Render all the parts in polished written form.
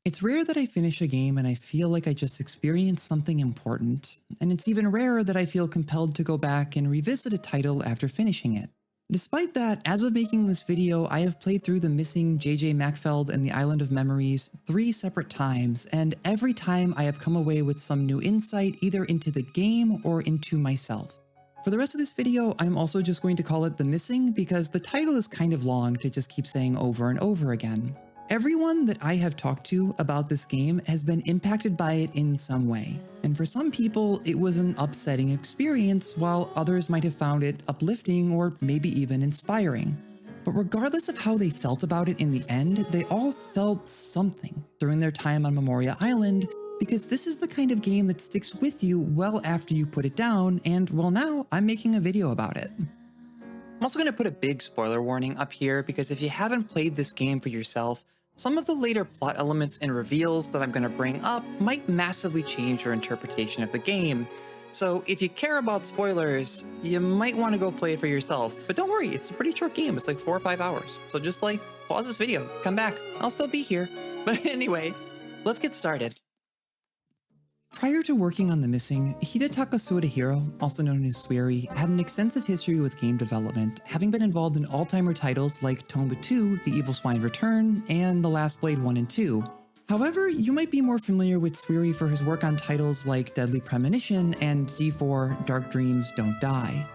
It's rare that I finish a game and I feel like I just experienced something important, and it's even rarer that I feel compelled to go back and revisit a title after finishing it. Despite that, as of making this video, I have played through the Missing J.J. Macfeld and the Island of Memories 3 separate times, and every time I have come away with some new insight either into the game or into myself. For the rest of this video, I'm also just going to call it The Missing because the title is kind of long to just keep saying over and over again. Everyone that I have talked to about this game has been impacted by it in some way, and for some people it was an upsetting experience while others might have found it uplifting or maybe even inspiring. But regardless of how they felt about it in the end, they all felt something during their time on Memoria Island, because this is the kind of game that sticks with you well after you put it down, and well, now I'm making a video about it. I'm also going to put a big spoiler warning up here because if you haven't played this game for yourself, some of the later plot elements and reveals that I'm going to bring up might massively change your interpretation of the game. So if you care about spoilers, you might want to go play it for yourself. But don't worry, it's a pretty short game. It's like 4 or 5 hours. So just pause this video, come back. I'll still be here. But anyway, let's get started. Prior to working on The Missing, Hidetaka Suedahiro, also known as Swery, had an extensive history with game development, having been involved in all-timer titles like Tomba 2, The Evil Swine Return, and The Last Blade 1 and 2. However, you might be more familiar with Swery for his work on titles like Deadly Premonition and D4 Dark Dreams Don't Die.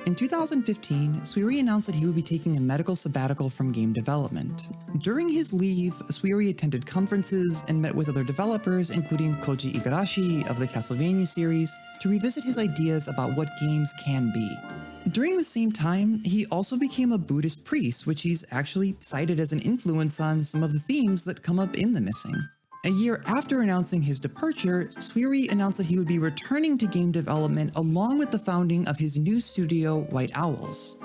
In 2015, Swery announced that he would be taking a medical sabbatical from game development. During his leave, Swery attended conferences and met with other developers, including Koji Igarashi of the Castlevania series, to revisit his ideas about what games can be. During the same time, he also became a Buddhist priest, which he's actually cited as an influence on some of the themes that come up in The Missing. A year after announcing his departure, Swery announced that he would be returning to game development along with the founding of his new studio, White Owls.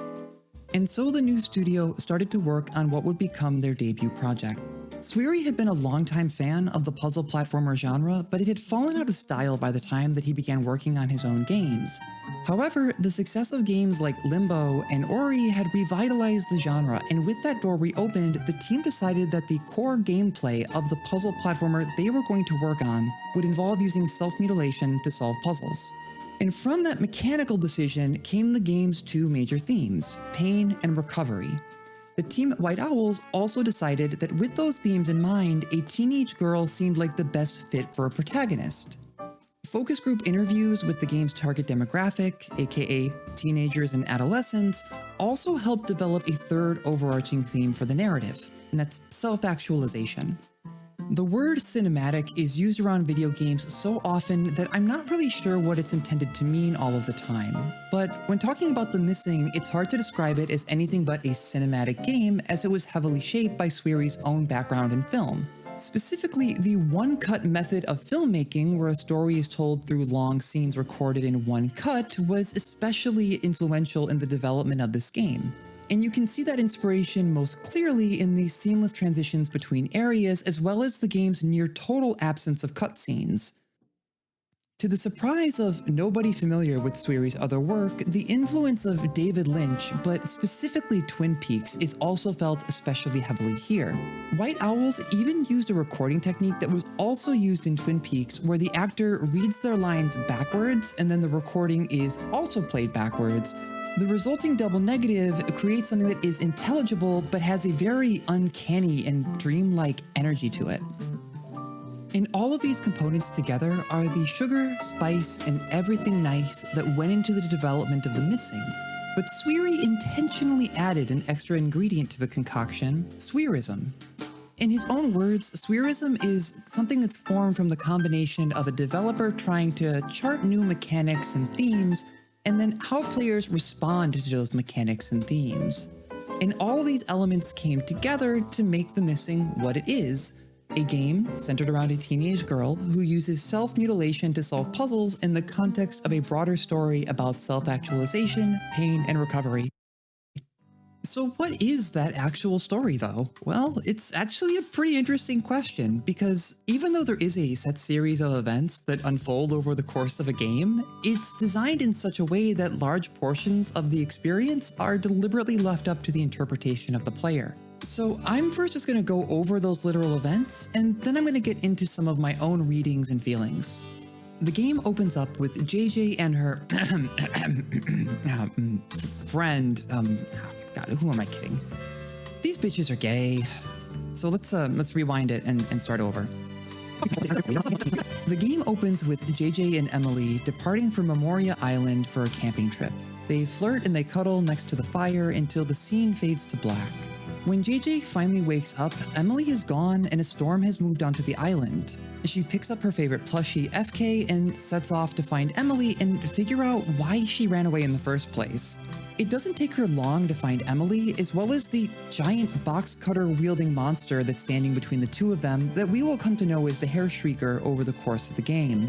And so the new studio started to work on what would become their debut project. Swery had been a longtime fan of the puzzle platformer genre, but it had fallen out of style by the time that he began working on his own games. However, the success of games like Limbo and Ori had revitalized the genre, and with that door reopened, the team decided that the core gameplay of the puzzle platformer they were going to work on would involve using self-mutilation to solve puzzles. And from that mechanical decision came the game's 2 major themes, pain and recovery. The team at White Owls also decided that with those themes in mind, a teenage girl seemed like the best fit for a protagonist. Focus group interviews with the game's target demographic, aka teenagers and adolescents, also helped develop a third overarching theme for the narrative, and that's self-actualization. The word cinematic is used around video games so often that I'm not really sure what it's intended to mean all of the time, but when talking about The Missing, it's hard to describe it as anything but a cinematic game as it was heavily shaped by Swery's own background in film. Specifically, the one-cut method of filmmaking, where a story is told through long scenes recorded in one cut, was especially influential in the development of this game. And you can see that inspiration most clearly in the seamless transitions between areas, as well as the game's near-total absence of cutscenes. To the surprise of nobody familiar with Swery's other work, the influence of David Lynch, but specifically Twin Peaks, is also felt especially heavily here. White Owls even used a recording technique that was also used in Twin Peaks, where the actor reads their lines backwards and then the recording is also played backwards. The resulting double negative creates something that is intelligible but has a very uncanny and dreamlike energy to it. And all of these components together are the sugar, spice, and everything nice that went into the development of The Missing. But Swery intentionally added an extra ingredient to the concoction, SWER-ism. In his own words, SWER-ism is something that's formed from the combination of a developer trying to chart new mechanics and themes, and then how players respond to those mechanics and themes. And all of these elements came together to make The Missing what it is, a game centered around a teenage girl who uses self-mutilation to solve puzzles in the context of a broader story about self-actualization, pain, and recovery. So what is that actual story, though? Well, it's actually a pretty interesting question, because even though there is a set series of events that unfold over the course of a game, it's designed in such a way that large portions of the experience are deliberately left up to the interpretation of the player. So I'm first just going to go over those literal events, and then I'm going to get into some of my own readings and feelings. The game opens up with JJ and her friend, God, who am I kidding? These bitches are gay. So let's rewind it and start over. The game opens with JJ and Emily departing for Memoria Island for a camping trip. They flirt and they cuddle next to the fire until the scene fades to black. When JJ finally wakes up, Emily is gone and a storm has moved onto the island. She picks up her favorite plushie, FK, and sets off to find Emily and figure out why she ran away in the first place. It doesn't take her long to find Emily, as well as the giant box cutter wielding monster that's standing between the two of them that we will come to know as the Hairshrieker over the course of the game.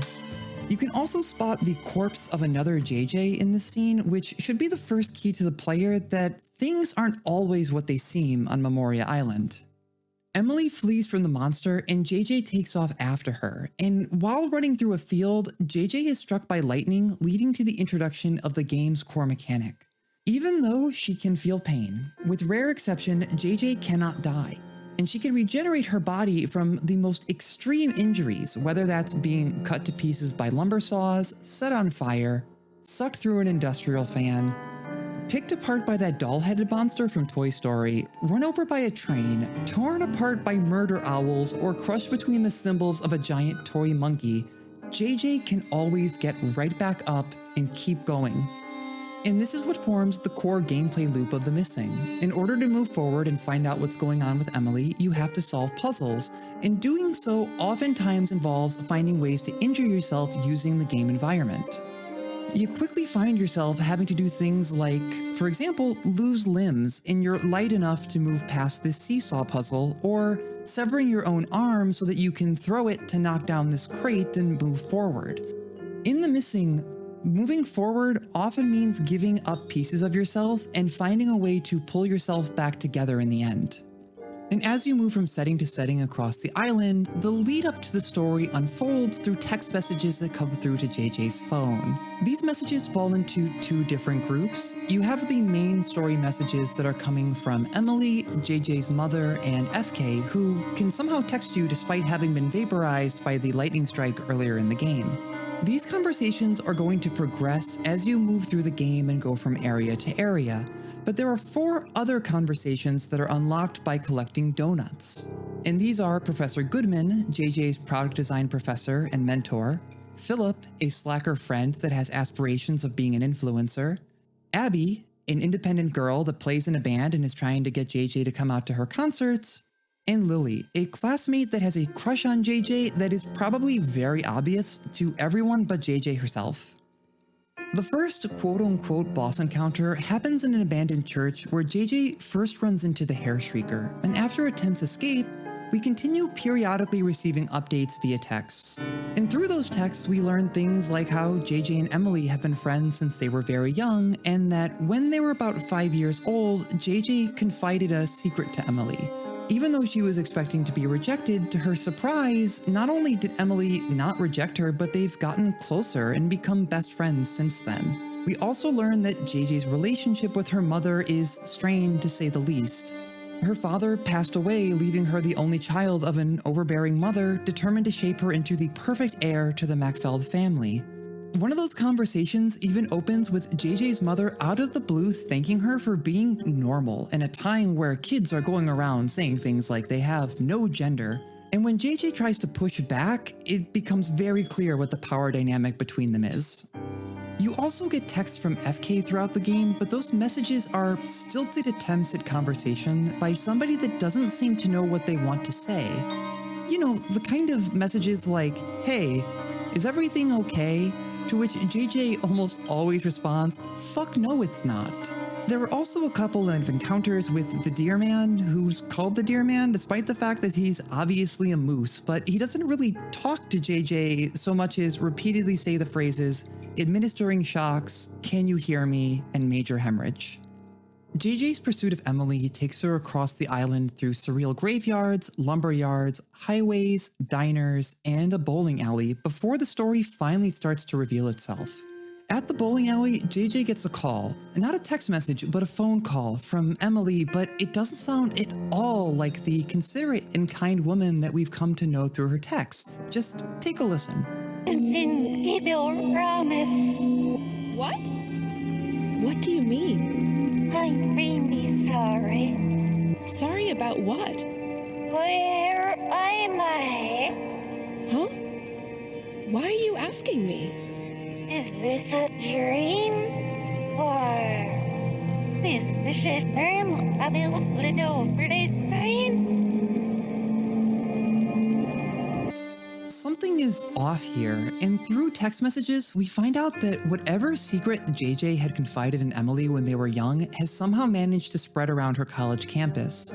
You can also spot the corpse of another JJ in this scene, which should be the first key to the player that things aren't always what they seem on Memoria Island. Emily flees from the monster and JJ takes off after her, and while running through a field, JJ is struck by lightning, leading to the introduction of the game's core mechanic. Even though she can feel pain, with rare exception, JJ cannot die, and she can regenerate her body from the most extreme injuries, whether that's being cut to pieces by lumber saws, set on fire, sucked through an industrial fan, picked apart by that doll-headed monster from Toy Story, run over by a train, torn apart by murder owls, or crushed between the cymbals of a giant toy monkey, JJ can always get right back up and keep going. And this is what forms the core gameplay loop of The Missing. In order to move forward and find out what's going on with Emily, you have to solve puzzles, and doing so oftentimes involves finding ways to injure yourself using the game environment. You quickly find yourself having to do things like, for example, lose limbs and you're light enough to move past this seesaw puzzle, or severing your own arm so that you can throw it to knock down this crate and move forward. In The Missing, moving forward often means giving up pieces of yourself and finding a way to pull yourself back together in the end. And as you move from setting to setting across the island, the lead up to the story unfolds through text messages that come through to JJ's phone. These messages fall into two different groups. You have the main story messages that are coming from Emily, JJ's mother, and FK, who can somehow text you despite having been vaporized by the lightning strike earlier in the game. These conversations are going to progress as you move through the game and go from area to area, but there are 4 other conversations that are unlocked by collecting donuts. And these are Professor Goodman, JJ's product design professor and mentor, Philip, a slacker friend that has aspirations of being an influencer, Abby, an independent girl that plays in a band and is trying to get JJ to come out to her concerts, and Lily, a classmate that has a crush on JJ that is probably very obvious to everyone but JJ herself. The first quote-unquote boss encounter happens in an abandoned church where JJ first runs into the Hairshrieker, and after a tense escape, we continue periodically receiving updates via texts. And through those texts, we learn things like how JJ and Emily have been friends since they were very young, and that when they were about 5 years old, JJ confided a secret to Emily. Even though she was expecting to be rejected, to her surprise, not only did Emily not reject her, but they've gotten closer and become best friends since then. We also learn that JJ's relationship with her mother is strained to say the least. Her father passed away, leaving her the only child of an overbearing mother determined to shape her into the perfect heir to the Macfeld family. One of those conversations even opens with JJ's mother out of the blue thanking her for being normal in a time where kids are going around saying things like they have no gender. And when JJ tries to push back, it becomes very clear what the power dynamic between them is. You also get texts from FK throughout the game, but those messages are stilted attempts at conversation by somebody that doesn't seem to know what they want to say. You know, the kind of messages like, "Hey, is everything okay?" To which JJ almost always responds, "Fuck no, it's not." There were also a couple of encounters with the Deer Man, who's called the Deer Man despite the fact that he's obviously a moose, but he doesn't really talk to JJ so much as repeatedly say the phrases, "administering shocks," "can you hear me," and "major hemorrhage." JJ's pursuit of Emily takes her across the island through surreal graveyards, lumber yards, highways, diners, and a bowling alley before the story finally starts to reveal itself. At the bowling alley, JJ gets a call. Not a text message, but a phone call from Emily, but it doesn't sound at all like the considerate and kind woman that we've come to know through her texts. Just take a listen. I didn't keep your promise. What? What do you mean? I'm really sorry. Sorry about what? Where am I? Huh? Why are you asking me? Is this a dream? Or is the skjerm available for this time? Something is off here, and through text messages, we find out that whatever secret JJ had confided in Emily when they were young has somehow managed to spread around her college campus.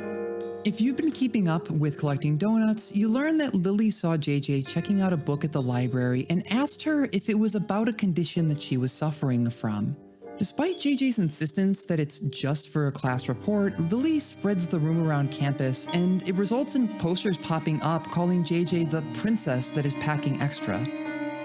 If you've been keeping up with collecting donuts, you learn that Lily saw JJ checking out a book at the library and asked her if it was about a condition that she was suffering from. Despite JJ's insistence that it's just for a class report, Lily spreads the rumor around campus, and it results in posters popping up calling JJ the princess that is packing extra.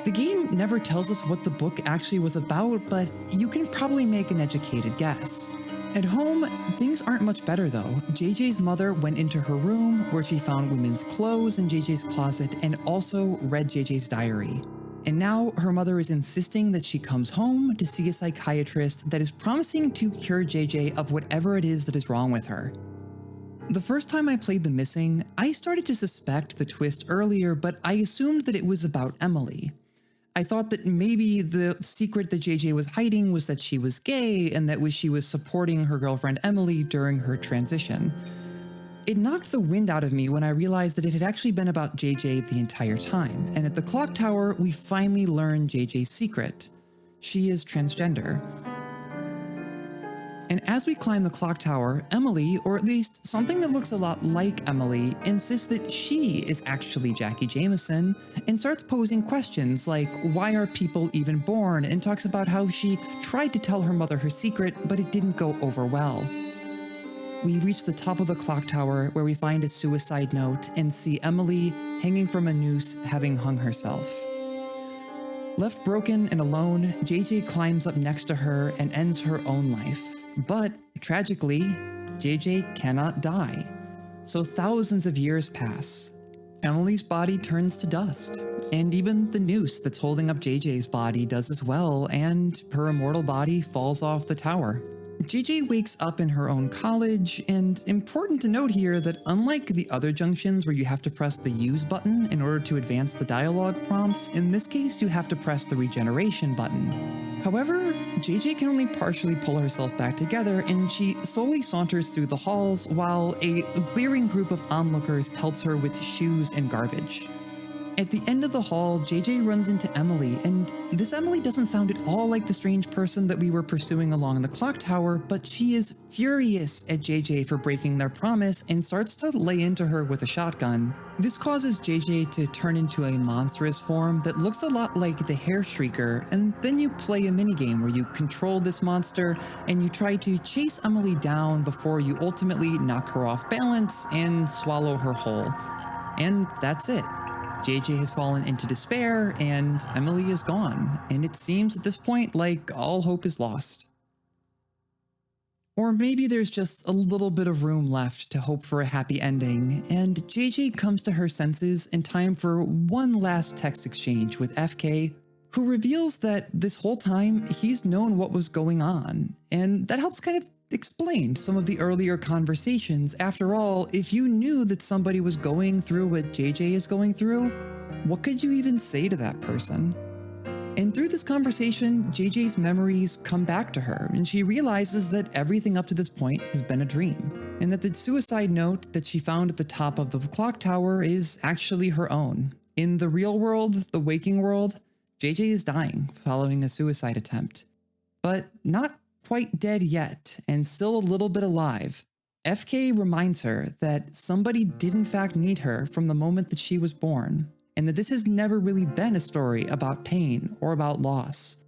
The game never tells us what the book actually was about, but you can probably make an educated guess. At home, things aren't much better though. JJ's mother went into her room where she found women's clothes in JJ's closet and also read JJ's diary. And now her mother is insisting that she comes home to see a psychiatrist that is promising to cure JJ of whatever it is that is wrong with her. The first time I played The Missing, I started to suspect the twist earlier, but I assumed that it was about Emily. I thought that maybe the secret that JJ was hiding was that she was gay and that she was supporting her girlfriend Emily during her transition. It knocked the wind out of me when I realized that it had actually been about JJ the entire time, and at the clock tower, we finally learned JJ's secret. She is transgender. And as we climb the clock tower, Emily, or at least something that looks a lot like Emily, insists that she is actually Jackie Jameson and starts posing questions like, why are people even born? And talks about how she tried to tell her mother her secret, but it didn't go over well. We reach the top of the clock tower where we find a suicide note and see Emily hanging from a noose, having hung herself. Left broken and alone, JJ climbs up next to her and ends her own life. But, tragically, JJ cannot die. So thousands of years pass. Emily's body turns to dust, and even the noose that's holding up JJ's body does as well, and her immortal body falls off the tower. JJ wakes up in her own college, and important to note here that unlike the other junctions where you have to press the use button in order to advance the dialogue prompts, in this case you have to press the regeneration button. However, JJ can only partially pull herself back together, and she slowly saunters through the halls while a glaring group of onlookers pelts her with shoes and garbage. At the end of the hall, JJ runs into Emily, and this Emily doesn't sound at all like the strange person that we were pursuing along the clock tower, but she is furious at JJ for breaking their promise and starts to lay into her with a shotgun. This causes JJ to turn into a monstrous form that looks a lot like the Hairshrieker, and then you play a minigame where you control this monster and you try to chase Emily down before you ultimately knock her off balance and swallow her whole. And that's it. JJ has fallen into despair, and Emily is gone, and it seems at this point like all hope is lost. Or maybe there's just a little bit of room left to hope for a happy ending, and JJ comes to her senses in time for one last text exchange with FK, who reveals that this whole time he's known what was going on, and that helps kind of explain some of the earlier conversations. After all, if you knew that somebody was going through what JJ is going through, what could you even say to that person? And through this conversation, JJ's memories come back to her, and she realizes that everything up to this point has been a dream, and that the suicide note that she found at the top of the clock tower is actually her own. In the real world, the waking world, JJ is dying following a suicide attempt. But not quite dead yet, and still a little bit alive. FK reminds her that somebody did in fact need her from the moment that she was born, and that this has never really been a story about pain or about loss.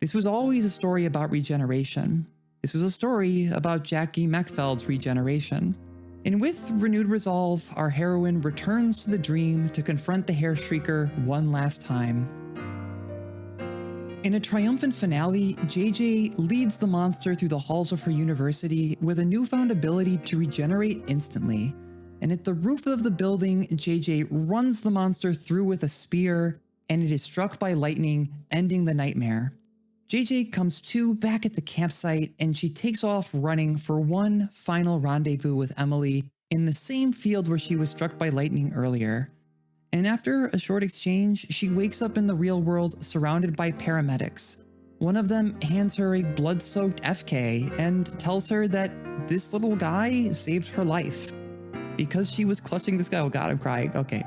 This was always a story about regeneration. This was a story about Jackie Mechfeld's regeneration. And with renewed resolve, our heroine returns to the dream to confront the Hairshrieker one last time. In a triumphant finale, JJ leads the monster through the halls of her university with a newfound ability to regenerate instantly. And at the roof of the building, JJ runs the monster through with a spear, and it is struck by lightning, ending the nightmare. JJ comes to back at the campsite, and she takes off running for one final rendezvous with Emily in the same field where she was struck by lightning earlier. And after a short exchange, she wakes up in the real world surrounded by paramedics. One of them hands her a blood-soaked F.K. and tells her that this little guy saved her life. Because she was clutching this guy. Oh god, I'm crying. Okay.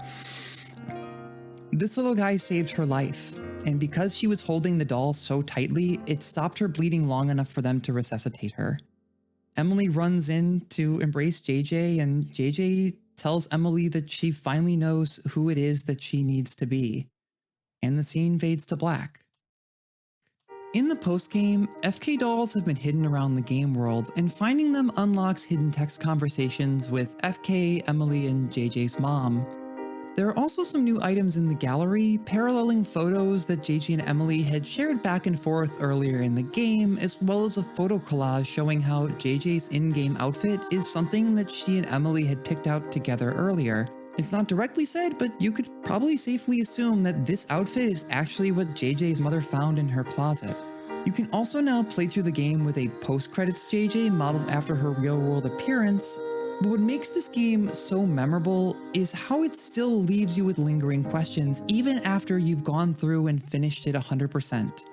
This little guy saved her life, and because she was holding the doll so tightly, it stopped her bleeding long enough for them to resuscitate her. Emily runs in to embrace JJ, and JJ tells Emily that she finally knows who it is that she needs to be. And the scene fades to black. In the postgame, FK dolls have been hidden around the game world, and finding them unlocks hidden text conversations with FK, Emily, and JJ's mom. There are also some new items in the gallery, paralleling photos that JJ and Emily had shared back and forth earlier in the game, as well as a photo collage showing how JJ's in-game outfit is something that she and Emily had picked out together earlier. It's not directly said, but you could probably safely assume that this outfit is actually what JJ's mother found in her closet. You can also now play through the game with a post-credits JJ modeled after her real-world appearance, but what makes this game so memorable is how it still leaves you with lingering questions even after you've gone through and finished it 100%.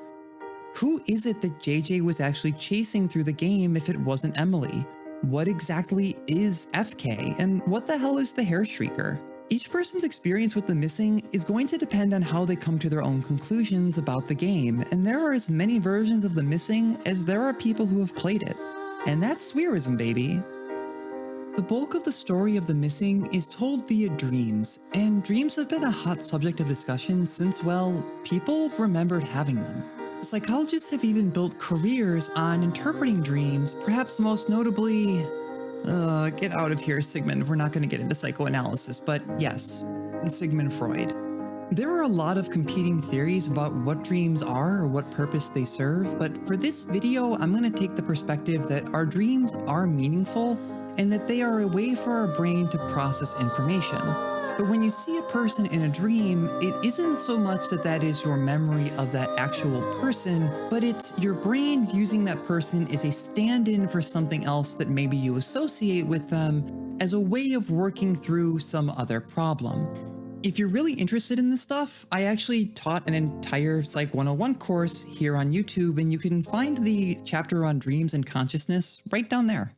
Who is it that JJ was actually chasing through the game if it wasn't Emily? What exactly is FK, and what the hell is the Hairshrieker? Each person's experience with the Missing is going to depend on how they come to their own conclusions about the game, and there are as many versions of the Missing as there are people who have played it. And that's SWER-ism, baby. The bulk of the story of the Missing is told via dreams, and dreams have been a hot subject of discussion since, well, people remembered having them. Psychologists have even built careers on interpreting dreams, perhaps most notably... get out of here, Sigmund. We're not going to get into psychoanalysis, but yes, Sigmund Freud. There are a lot of competing theories about what dreams are or what purpose they serve, but for this video, I'm going to take the perspective that our dreams are meaningful and that they are a way for our brain to process information. But when you see a person in a dream, it isn't so much that that is your memory of that actual person, but it's your brain using that person as a stand-in for something else that maybe you associate with them as a way of working through some other problem. If you're really interested in this stuff, I actually taught an entire Psych 101 course here on YouTube, and you can find the chapter on dreams and consciousness right down there.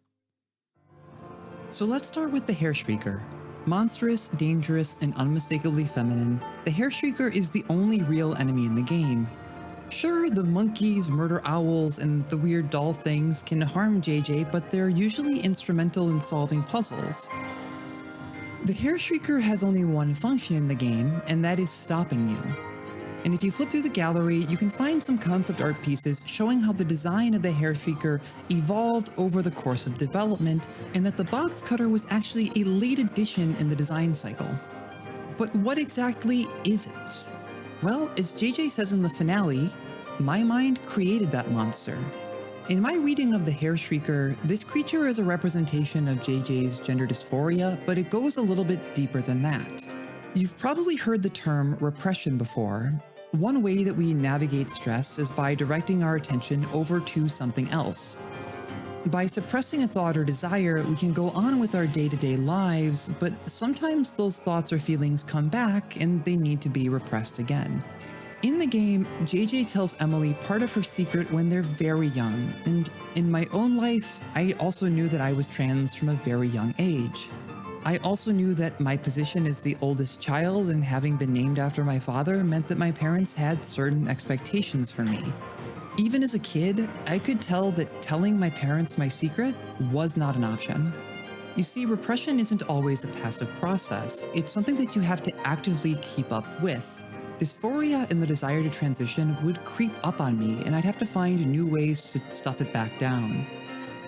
So let's start with the Hairshrieker. Monstrous, dangerous, and unmistakably feminine, the Hairshrieker is the only real enemy in the game. Sure, the monkeys, murder owls, and the weird doll things can harm JJ, but they're usually instrumental in solving puzzles. The Hairshrieker has only one function in the game, and that is stopping you. And if you flip through the gallery, you can find some concept art pieces showing how the design of the Hairshrieker evolved over the course of development, and that the box cutter was actually a late addition in the design cycle. But what exactly is it? Well, as JJ says in the finale, my mind created that monster. In my reading of the Hairshrieker, this creature is a representation of JJ's gender dysphoria, but it goes a little bit deeper than that. You've probably heard the term repression before. One way that we navigate stress is by directing our attention over to something else. By suppressing a thought or desire, we can go on with our day-to-day lives, but sometimes those thoughts or feelings come back and they need to be repressed again. In the game, JJ tells Emily part of her secret when they're very young, and in my own life, I also knew that I was trans from a very young age. I also knew that my position as the oldest child and having been named after my father meant that my parents had certain expectations for me. Even as a kid, I could tell that telling my parents my secret was not an option. You see, repression isn't always a passive process. It's something that you have to actively keep up with. Dysphoria and the desire to transition would creep up on me, and I'd have to find new ways to stuff it back down.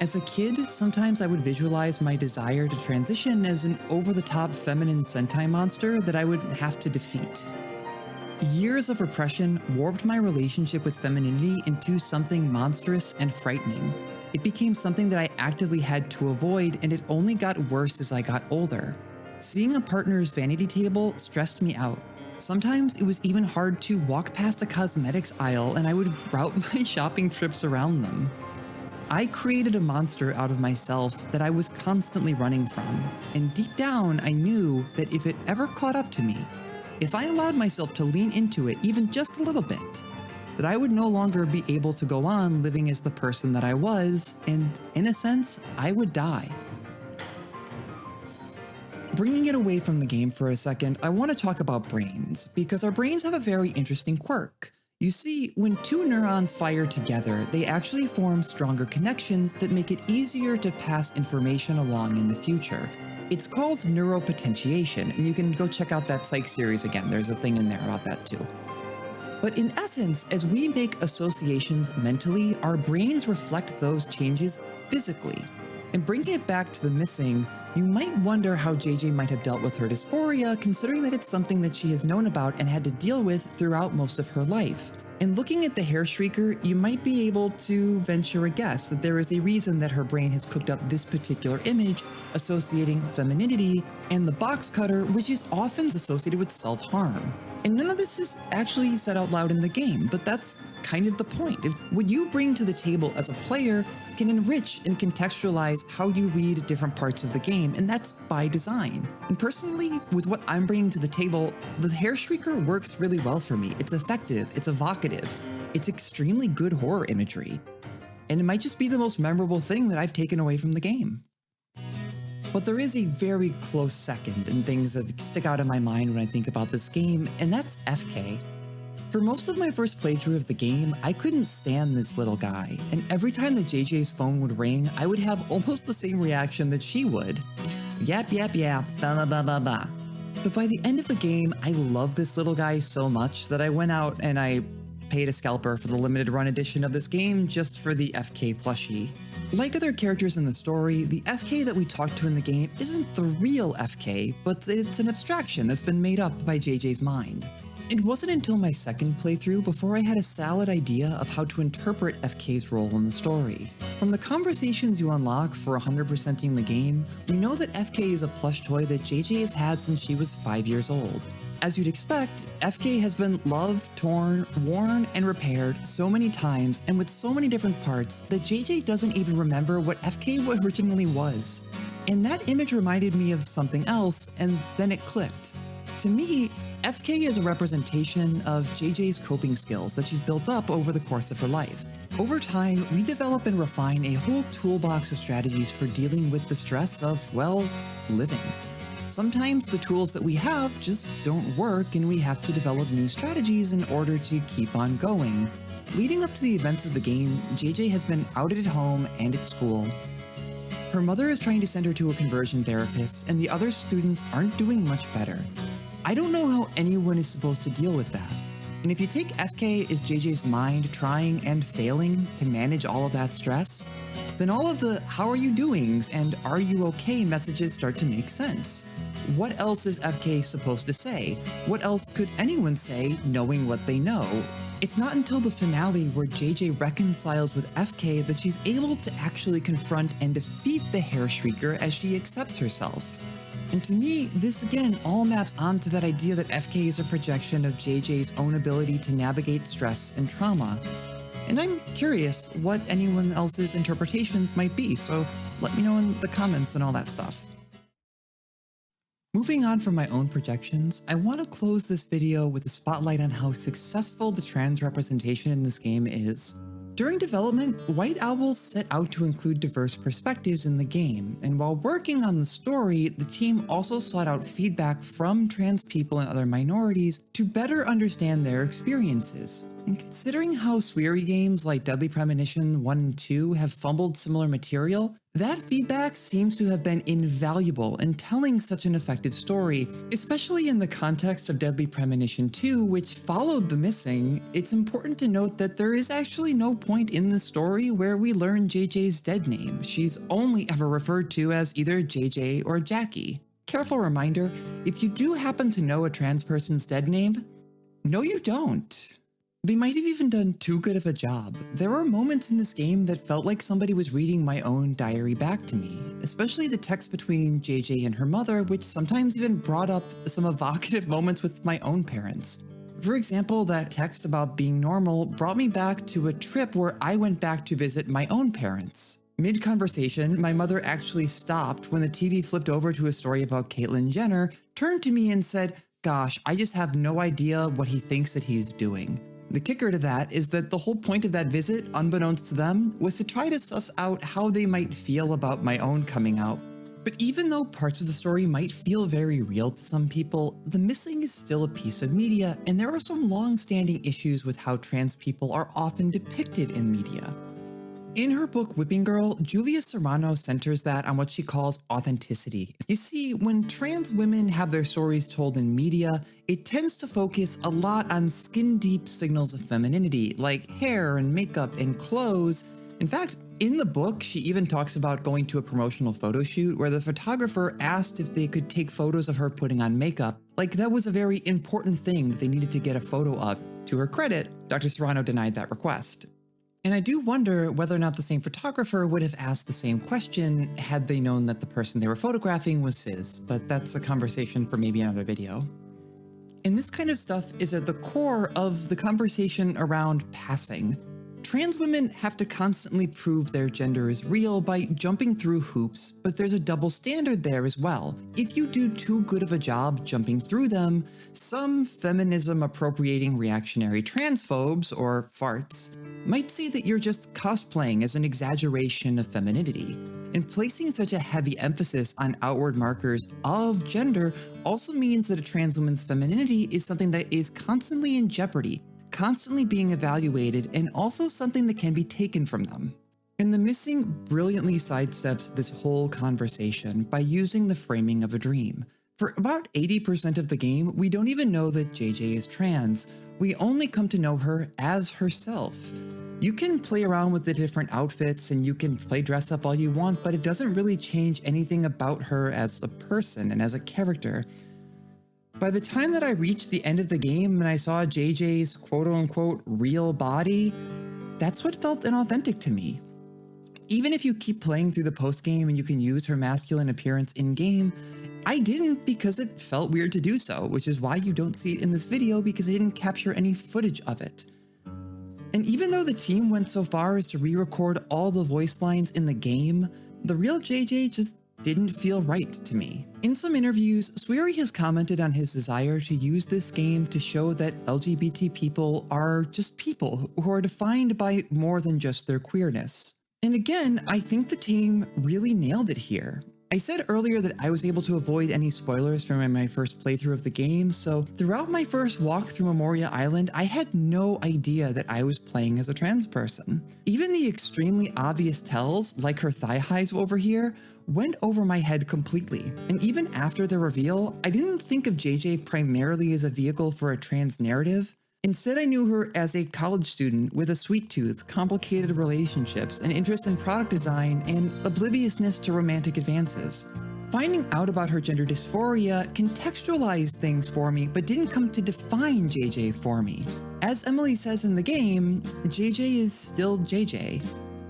As a kid, sometimes I would visualize my desire to transition as an over-the-top feminine Sentai monster that I would have to defeat. Years of repression warped my relationship with femininity into something monstrous and frightening. It became something that I actively had to avoid, and it only got worse as I got older. Seeing a partner's vanity table stressed me out. Sometimes it was even hard to walk past a cosmetics aisle and I would route my shopping trips around them. I created a monster out of myself that I was constantly running from, and deep down I knew that if it ever caught up to me, if I allowed myself to lean into it even just a little bit, that I would no longer be able to go on living as the person that I was, and in a sense, I would die. Bringing it away from the game for a second, I want to talk about brains, because our brains have a very interesting quirk. You see, when two neurons fire together, they actually form stronger connections that make it easier to pass information along in the future. It's called neuropotentiation, and you can go check out that psych series again. There's a thing in there about that too. But in essence, as we make associations mentally, our brains reflect those changes physically. And bringing it back to the missing, you might wonder how JJ might have dealt with her dysphoria, considering that it's something that she has known about and had to deal with throughout most of her life. And looking at the Hairshrieker, you might be able to venture a guess that there is a reason that her brain has cooked up this particular image associating femininity, and the box cutter, which is often associated with self-harm. And none of this is actually said out loud in the game, but that's kind of the point. What you bring to the table as a player can enrich and contextualize how you read different parts of the game, and that's by design. And personally, with what I'm bringing to the table, the Hairshrieker works really well for me. It's effective, it's evocative, it's extremely good horror imagery, and it might just be the most memorable thing that I've taken away from the game. But there is a very close second in things that stick out in my mind when I think about this game, and that's FK. For most of my first playthrough of the game, I couldn't stand this little guy, and every time that JJ's phone would ring, I would have almost the same reaction that she would. Yap, yap, yap, ba ba ba ba ba. But by the end of the game, I loved this little guy so much that I went out and I paid a scalper for the limited run edition of this game just for the FK plushie. Like other characters in the story, the FK that we talk to in the game isn't the real FK, but it's an abstraction that's been made up by JJ's mind. It wasn't until my second playthrough before I had a solid idea of how to interpret FK's role in the story. From the conversations you unlock for 100%ing the game, we know that FK is a plush toy that JJ has had since she was 5 years old. As you'd expect, FK has been loved, torn, worn, and repaired so many times and with so many different parts that JJ doesn't even remember what FK originally was. And that image reminded me of something else, and then it clicked. To me, FK is a representation of JJ's coping skills that she's built up over the course of her life. Over time, we develop and refine a whole toolbox of strategies for dealing with the stress of, well, living. Sometimes the tools that we have just don't work and we have to develop new strategies in order to keep on going. Leading up to the events of the game, JJ has been outed at home and at school. Her mother is trying to send her to a conversion therapist, and the other students aren't doing much better. I don't know how anyone is supposed to deal with that. And if you take FK as JJ's mind trying and failing to manage all of that stress, then all of the "how are you doings" and "are you okay" messages start to make sense. What else is FK supposed to say? What else could anyone say knowing what they know? It's not until the finale where JJ reconciles with FK that she's able to actually confront and defeat the Hairshrieker as she accepts herself. And to me, this again all maps onto that idea that FK is a projection of JJ's own ability to navigate stress and trauma. And I'm curious what anyone else's interpretations might be, so let me know in the comments and all that stuff. Moving on from my own projections, I want to close this video with a spotlight on how successful the trans representation in this game is. During development, White Owl set out to include diverse perspectives in the game, and while working on the story, the team also sought out feedback from trans people and other minorities to better understand their experiences. And considering how swery games like Deadly Premonition 1 and 2 have fumbled similar material, that feedback seems to have been invaluable in telling such an effective story. Especially in the context of Deadly Premonition 2, which followed The Missing, it's important to note that there is actually no point in the story where we learn JJ's dead name. She's only ever referred to as either JJ or Jackie. Careful reminder, if you do happen to know a trans person's dead name, No, you don't. They might have even done too good of a job. There were moments in this game that felt like somebody was reading my own diary back to me, especially the text between JJ and her mother, which sometimes even brought up some evocative moments with my own parents. For example, that text about being normal brought me back to a trip where I went back to visit my own parents. Mid-conversation, my mother actually stopped when the TV flipped over to a story about Caitlyn Jenner, turned to me and said, "Gosh, I just have no idea what he thinks that he's doing." The kicker to that is that the whole point of that visit, unbeknownst to them, was to try to suss out how they might feel about my own coming out. But even though parts of the story might feel very real to some people, The Missing is still a piece of media, and there are some long-standing issues with how trans people are often depicted in media. In her book Whipping Girl, Julia Serrano centers that on what she calls authenticity. You see, when trans women have their stories told in media, it tends to focus a lot on skin-deep signals of femininity, like hair and makeup and clothes. In fact, in the book, she even talks about going to a promotional photo shoot where the photographer asked if they could take photos of her putting on makeup, like that was a very important thing that they needed to get a photo of. To her credit, Dr. Serrano denied that request. And I do wonder whether or not the same photographer would have asked the same question had they known that the person they were photographing was cis, but that's a conversation for maybe another video. And this kind of stuff is at the core of the conversation around passing. Trans women have to constantly prove their gender is real by jumping through hoops, but there's a double standard there as well. If you do too good of a job jumping through them, some feminism appropriating reactionary transphobes, or farts, might say that you're just cosplaying as an exaggeration of femininity. And placing such a heavy emphasis on outward markers of gender also means that a trans woman's femininity is something that is constantly in jeopardy, constantly being evaluated, and also something that can be taken from them. And The Missing brilliantly sidesteps this whole conversation by using the framing of a dream. For about 80% of the game, we don't even know that JJ is trans. We only come to know her as herself. You can play around with the different outfits and you can play dress up all you want, but it doesn't really change anything about her as a person and as a character. By the time that I reached the end of the game and I saw JJ's quote-unquote real body, that's what felt inauthentic to me. Even if you keep playing through the post-game and you can use her masculine appearance in-game, I didn't because it felt weird to do so, which is why you don't see it in this video because I didn't capture any footage of it. And even though the team went so far as to re-record all the voice lines in the game, the real JJ just didn't feel right to me. In some interviews, Swery has commented on his desire to use this game to show that LGBT people are just people who are defined by more than just their queerness. And again, I think the team really nailed it here. I said earlier that I was able to avoid any spoilers from my first playthrough of the game, so throughout my first walk through Memoria Island, I had no idea that I was playing as a trans person. Even the extremely obvious tells, like her thigh highs over here, went over my head completely. And even after the reveal, I didn't think of JJ primarily as a vehicle for a trans narrative. Instead, I knew her as a college student with a sweet tooth, complicated relationships, an interest in product design, and obliviousness to romantic advances. Finding out about her gender dysphoria contextualized things for me, but didn't come to define JJ for me. As Emily says in the game, JJ is still JJ.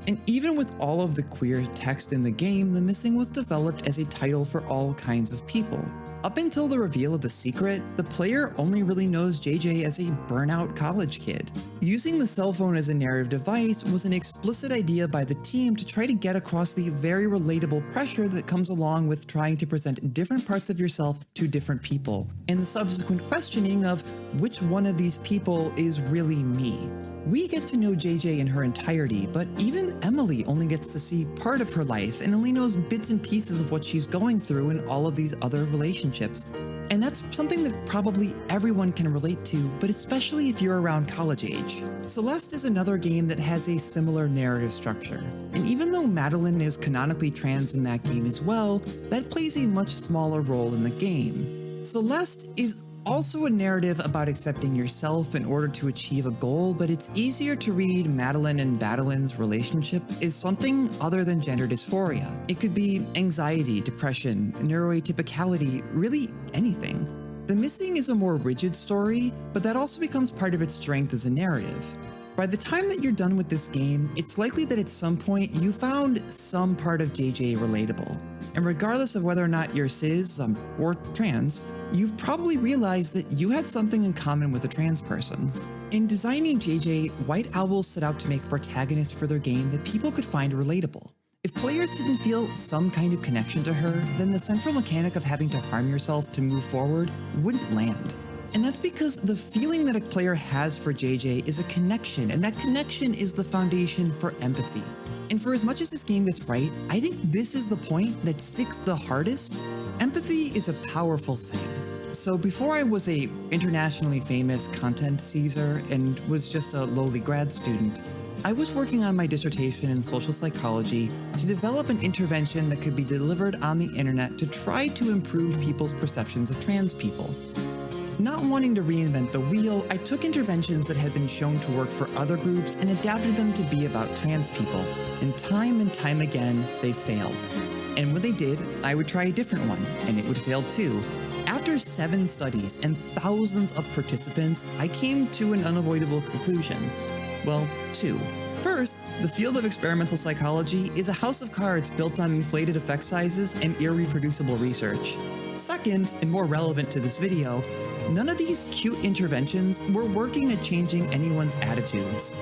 And even with all of the queer text in the game, The Missing was developed as a title for all kinds of people. Up until the reveal of the secret, the player only really knows JJ as a burnout college kid. Using the cell phone as a narrative device was an explicit idea by the team to try to get across the very relatable pressure that comes along with trying to present different parts of yourself to different people, and the subsequent questioning of which one of these people is really me. We get to know JJ in her entirety, but even Emily only gets to see part of her life and only knows bits and pieces of what she's going through in all of these other relationships. And that's something that probably everyone can relate to, but especially if you're around college age. Celeste is another game that has a similar narrative structure. And even though Madeline is canonically trans in that game as well, that plays a much smaller role in the game. Celeste is also a narrative about accepting yourself in order to achieve a goal, but it's easier to read Madeline and Madeline's relationship as something other than gender dysphoria. It could be anxiety, depression, neuroatypicality, really anything. The Missing is a more rigid story, but that also becomes part of its strength as a narrative. By the time that you're done with this game, it's likely that at some point you found some part of JJ relatable. And regardless of whether or not you're cis or trans, you've probably realized that you had something in common with a trans person. In designing JJ, White Owl set out to make a protagonist for their game that people could find relatable. If players didn't feel some kind of connection to her, then the central mechanic of having to harm yourself to move forward wouldn't land. And that's because the feeling that a player has for JJ is a connection, and that connection is the foundation for empathy. And for as much as this game gets right, I think this is the point that sticks the hardest. Empathy is a powerful thing. So before I was a internationally famous content Caesar and was just a lowly grad student, I was working on my dissertation in social psychology to develop an intervention that could be delivered on the internet to try to improve people's perceptions of trans people. Not wanting to reinvent the wheel, I took interventions that had been shown to work for other groups and adapted them to be about trans people, and time again, they failed. And when they did, I would try a different one, and it would fail too. After 7 studies and thousands of participants, I came to an unavoidable conclusion. Well, 2. First, the field of experimental psychology is a house of cards built on inflated effect sizes and irreproducible research. Second, and more relevant to this video, none of these cute interventions were working at changing anyone's attitudes.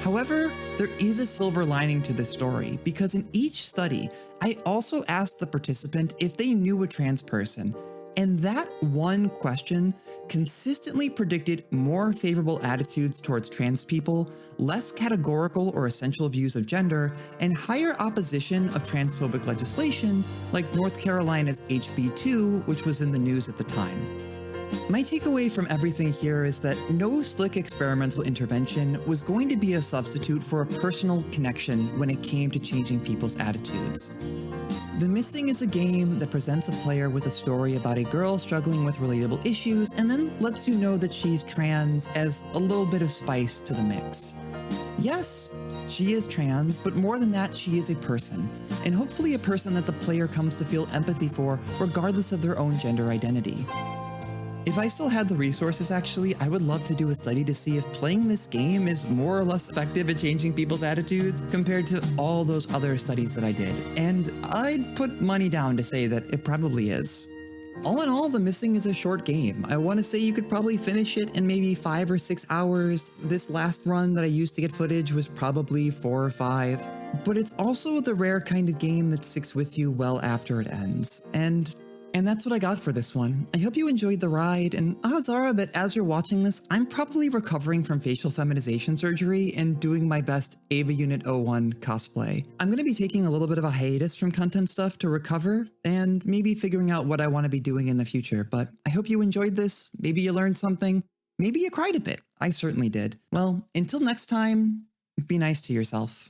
However, there is a silver lining to this story, because in each study, I also asked the participant if they knew a trans person, and that one question consistently predicted more favorable attitudes towards trans people, less categorical or essential views of gender, and higher opposition of transphobic legislation like North Carolina's HB 2, which was in the news at the time. My takeaway from everything here is that no slick experimental intervention was going to be a substitute for a personal connection when it came to changing people's attitudes. The Missing is a game that presents a player with a story about a girl struggling with relatable issues and then lets you know that she's trans as a little bit of spice to the mix. Yes, she is trans, but more than that, she is a person, and hopefully a person that the player comes to feel empathy for regardless of their own gender identity. If I still had the resources, actually, I would love to do a study to see if playing this game is more or less effective at changing people's attitudes compared to all those other studies that I did. And I'd put money down to say that it probably is. All in all, The Missing is a short game. I want to say you could probably finish it in maybe 5 or 6 hours. This last run that I used to get footage was probably 4 or 5. But it's also the rare kind of game that sticks with you well after it ends. And that's what I got for this one. I hope you enjoyed the ride, and odds are that as you're watching this, I'm probably recovering from facial feminization surgery and doing my best Ava Unit 01 cosplay. I'm going to be taking a little bit of a hiatus from content stuff to recover, and maybe figuring out what I want to be doing in the future, but I hope you enjoyed this. Maybe you learned something. Maybe you cried a bit. I certainly did. Well, until next time, be nice to yourself.